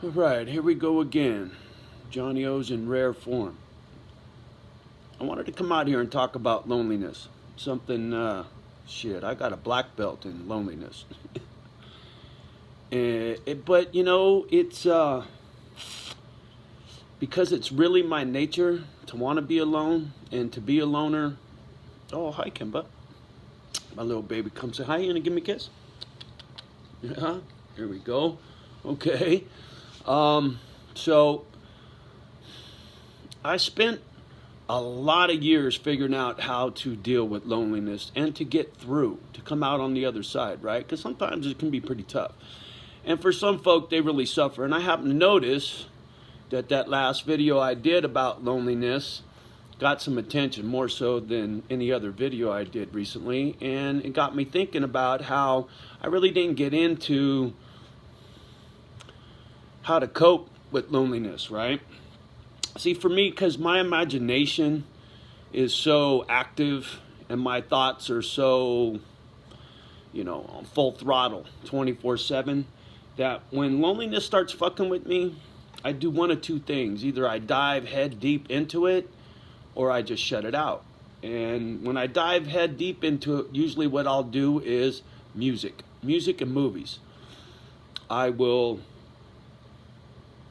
All right, here we go again. Johnny O's in rare form. I wanted to come out here and talk about loneliness. Something, shit, I got a black belt in loneliness. But, it's because it's really my nature to want to be alone and to be a loner. Oh, hi, Kimba. My little baby comes say hi. You gonna give me a kiss? Yeah, here we go. Okay. So I spent a lot of years figuring out how to deal with loneliness and to get through, to come out on the other side, right? Because sometimes it can be pretty tough. And for some folk, they really suffer. And I happen to notice that that last video I did about loneliness got some attention, more so than any other video I did recently. And it got me thinking about how I really didn't get into how to cope with loneliness, right? See, for me, because my imagination is so active and my thoughts are so, on full throttle 24/7, that when loneliness starts fucking with me, I do one of two things. Either I dive head deep into it or I just shut it out. And when I dive head deep into it, usually what I'll do is music and movies. I will,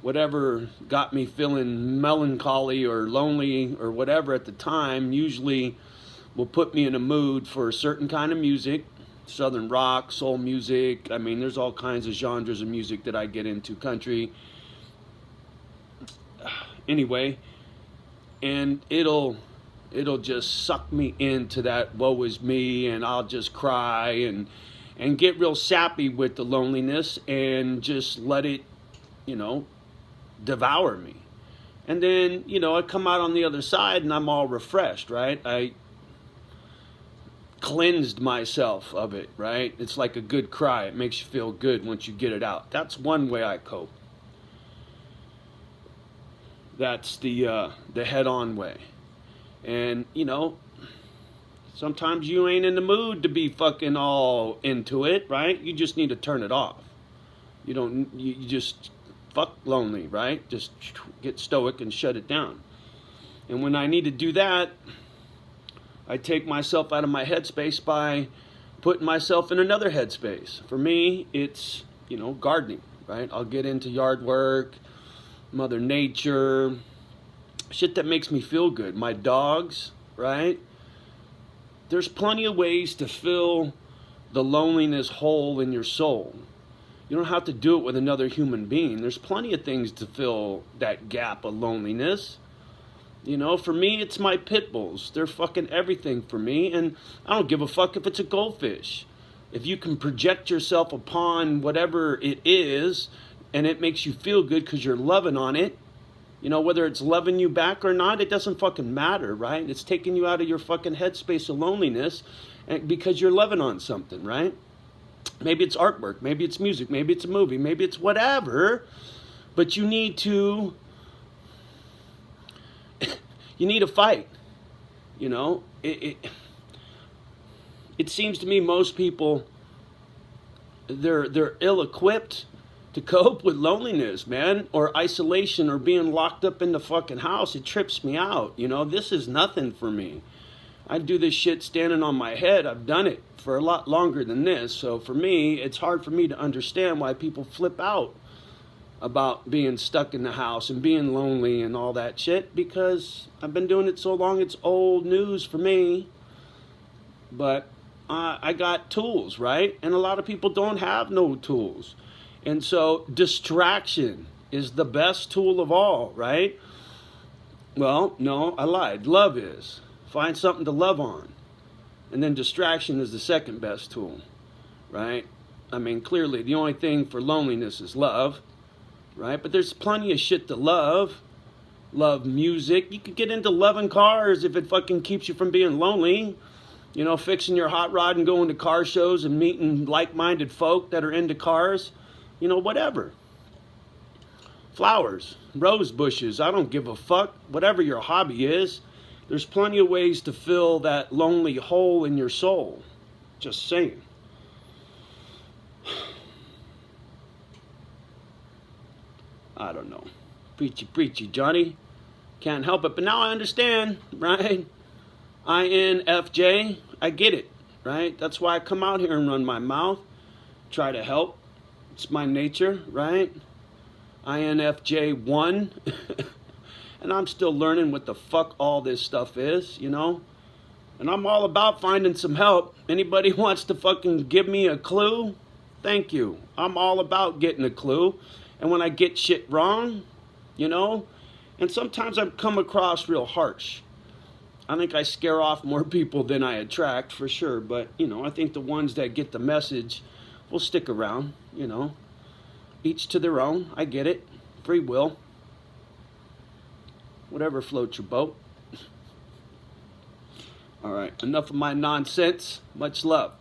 whatever got me feeling melancholy or lonely or whatever at the time, usually will put me in a mood for a certain kind of music. Southern rock, soul music. I mean, there's all kinds of genres of music that I get into, country. Anyway, and it'll just suck me into that woe is me, and I'll just cry and get real sappy with the loneliness and just let it, you know, devour me. And then, I come out on the other side and I'm all refreshed, right? I cleansed myself of it, right? It's like a good cry. It makes you feel good once you get it out. That's one way I cope. That's the head-on way. And, sometimes you ain't in the mood to be fucking all into it, right? You just need to turn it off. You just fuck lonely, right? Just get stoic and shut it down. And when I need to do that, I take myself out of my headspace by putting myself in another headspace. For me, it's, gardening, right? I'll get into yard work, Mother Nature, shit that makes me feel good. My dogs, right? There's plenty of ways to fill the loneliness hole in your soul. You don't have to do it with another human being. There's plenty of things to fill that gap of loneliness. For me, it's my pit bulls. They're fucking everything for me, and I don't give a fuck if it's a goldfish. If you can project yourself upon whatever it is, and it makes you feel good because you're loving on it, whether it's loving you back or not, it doesn't fucking matter, right? It's taking you out of your fucking headspace of loneliness because you're loving on something, right? Maybe it's artwork, maybe it's music, maybe it's a movie, maybe it's whatever, but you need to fight. It seems to me most people, they're ill-equipped to cope with loneliness, man, or isolation, or being locked up in the fucking house. It trips me out. This is nothing for me. I do this shit standing on my head. I've done it for a lot longer than this. So for me, it's hard for me to understand why people flip out about being stuck in the house and being lonely and all that shit, because I've been doing it so long, it's old news for me. But I got tools, right? And a lot of people don't have no tools. And so distraction is the best tool of all, right? Well, no, I lied. Love is. Find something to love on. And then distraction is the second best tool, right? I mean, clearly the only thing for loneliness is love, right? But there's plenty of shit to love. Love music. You could get into loving cars if it fucking keeps you from being lonely. Fixing your hot rod and going to car shows and meeting like-minded folk that are into cars. Whatever. Flowers, rose bushes, I don't give a fuck. Whatever your hobby is, there's plenty of ways to fill that lonely hole in your soul. Just saying. I don't know. Preachy, preachy, Johnny. Can't help it. But now I understand, right? INFJ, I get it, right? That's why I come out here and run my mouth, try to help. It's my nature, right? INFJ1. And I'm still learning what the fuck all this stuff is, you know? And I'm all about finding some help. Anybody wants to fucking give me a clue? Thank you. I'm all about getting a clue. And when I get shit wrong, you know, and sometimes I come across real harsh. I think I scare off more people than I attract, for sure. But, you know, I think the ones that get the message will stick around, you know. Each to their own. I get it. Free will. Whatever floats your boat. All right, enough of my nonsense. Much love.